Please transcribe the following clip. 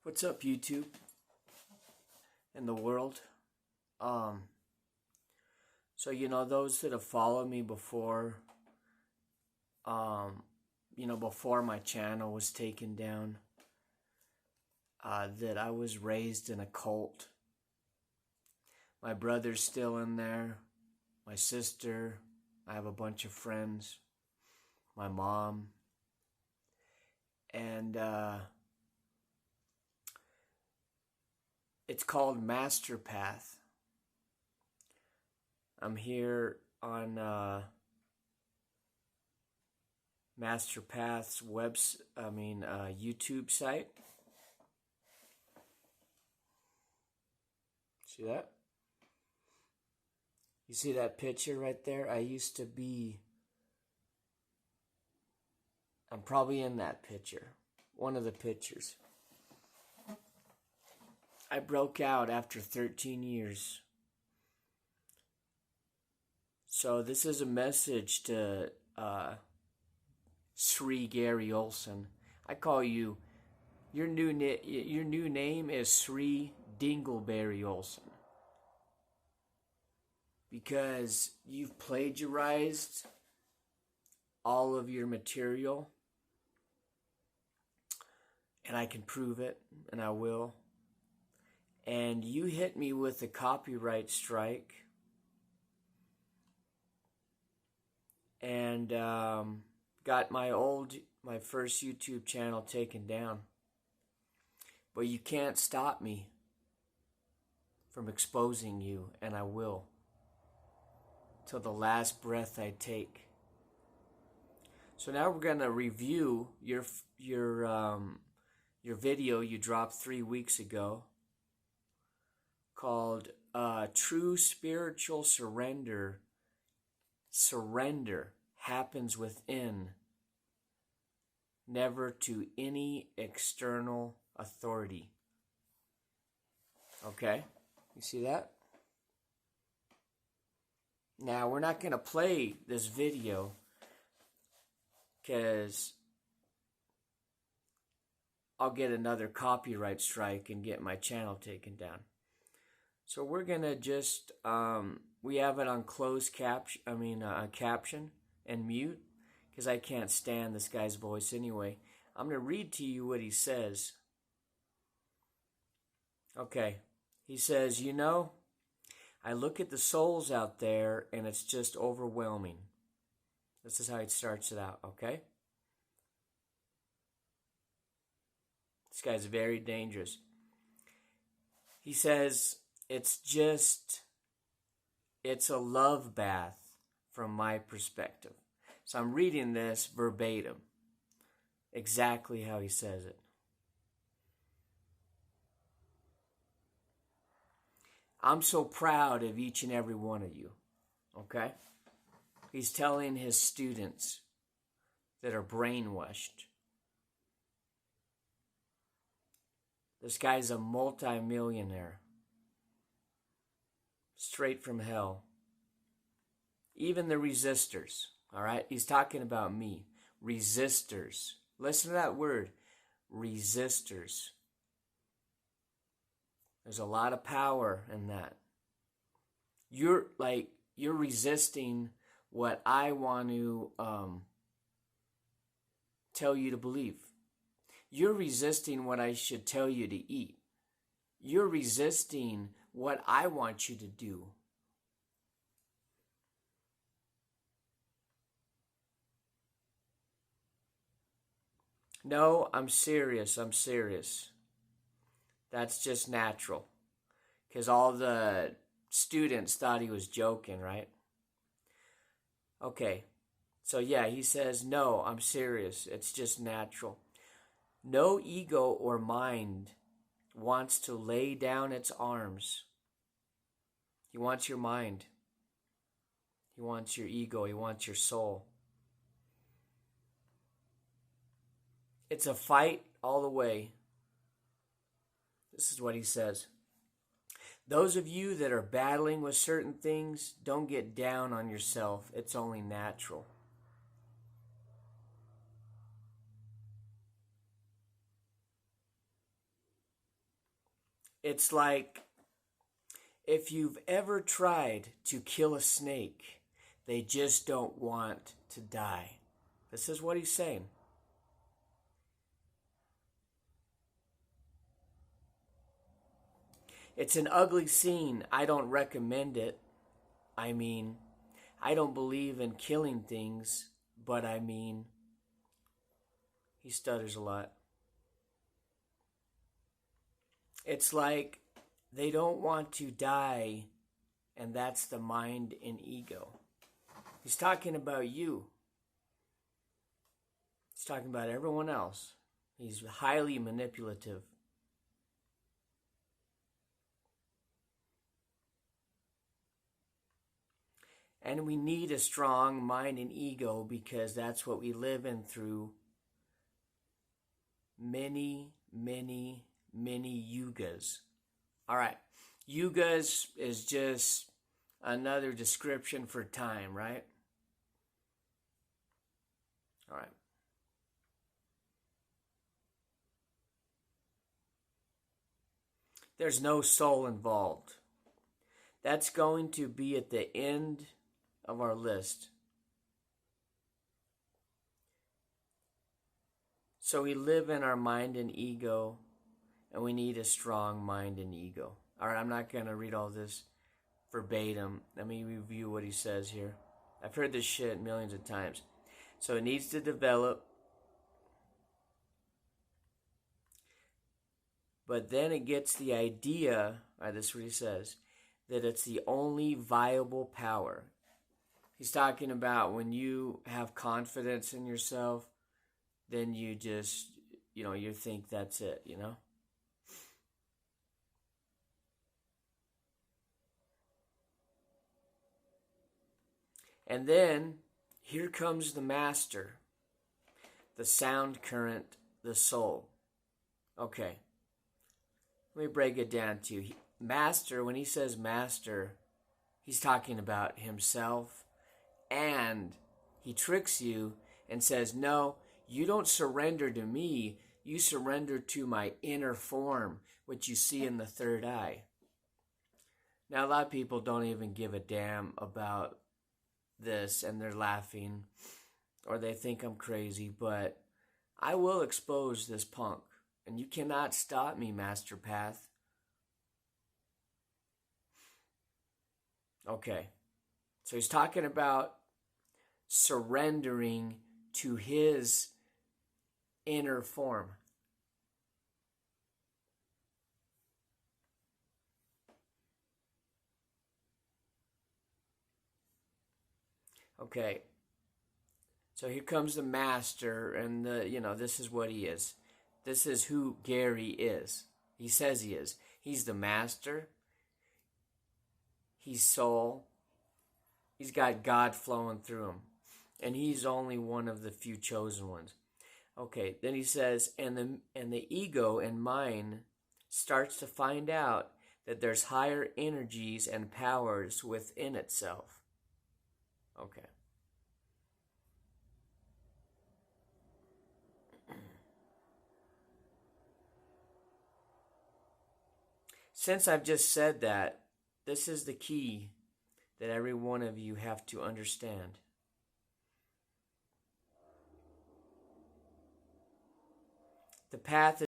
What's up, YouTube and the world? So those that have followed me before, before my channel was taken down, that I was raised in a cult. My brother's still in there, my sister, I have a bunch of friends, my mom, and it's called Master Path. I'm here on Master Path's YouTube site. See that? You see that picture right there? I'm probably in that picture. One of the pictures. I broke out after 13 years. So this is a message to Sri Gary Olson. I call you, your new name is Sri Dingleberry Olson. Because you've plagiarized all of your material. And I can prove it, and I will. And you hit me with a copyright strike. And got my first YouTube channel taken down. But you can't stop me from exposing you, and I will. Till the last breath I take. So now we're going to review your video you dropped 3 weeks ago called True Spiritual Surrender. Surrender happens within, never to any external authority. Okay? You see that? Now, we're not going to play this video because I'll get another copyright strike and get my channel taken down. So we're going to just, we have it on closed caption and mute because I can't stand this guy's voice anyway. I'm going to read to you what he says. Okay. He says, I look at the souls out there and it's just overwhelming. This is how he starts it out, okay? This guy's very dangerous. He says, it's a love bath from my perspective. So I'm reading this verbatim, exactly how he says it. I'm so proud of each and every one of you, okay? He's telling his students that are brainwashed. This guy's a multi-millionaire. Straight from hell. Even the resistors, all right? He's talking about me. Resistors. Listen to that word. Resistors. There's a lot of power in that. You're resisting what I want to tell you to believe. You're resisting what I should tell you to eat. You're resisting what I want you to do. No, I'm serious. That's just natural. Because all the students thought he was joking, right? Okay. So yeah, he says, no, I'm serious. It's just natural. No ego or mind wants to lay down its arms. He wants your mind. He wants your ego. He wants your soul. It's a fight all the way. This is what he says. Those of you that are battling with certain things, don't get down on yourself. It's only natural. It's like if you've ever tried to kill a snake, they just don't want to die. This is what he's saying. It's an ugly scene. I don't recommend it. I mean, I don't believe in killing things, but I mean, he stutters a lot. It's like they don't want to die, and that's the mind and ego. He's talking about you. He's talking about everyone else. He's highly manipulative. And we need a strong mind and ego because that's what we live in through many, many, many yugas. All right. Yugas is just another description for time, right? All right. There's no soul involved. That's going to be at the end of our list. So we live in our mind and ego, and we need a strong mind and ego. All right, I'm not going to read all this verbatim. Let me review what he says here. I've heard this shit millions of times. So it needs to develop. But then it gets the idea, this is what he says, that it's the only viable power. He's talking about when you have confidence in yourself, then you just, you think that's it, And then here comes the master, the sound current, the soul. Okay, let me break it down to you. Master, when he says master, he's talking about himself, and he tricks you and says, no, you don't surrender to me, you surrender to my inner form, which you see in the third eye. Now, a lot of people don't even give a damn about this, and they're laughing, or they think I'm crazy, but I will expose this punk, and you cannot stop me, Master Path. Okay, so he's talking about surrendering to his inner form. Okay, so here comes the master, and this is what he is. This is who Gary is. He says he is. He's the master. He's soul. He's got God flowing through him. And he's only one of the few chosen ones. Okay, then he says, and the ego and mind starts to find out that there's higher energies and powers within itself. Okay. Since I've just said that, this is the key that every one of you have to understand. The path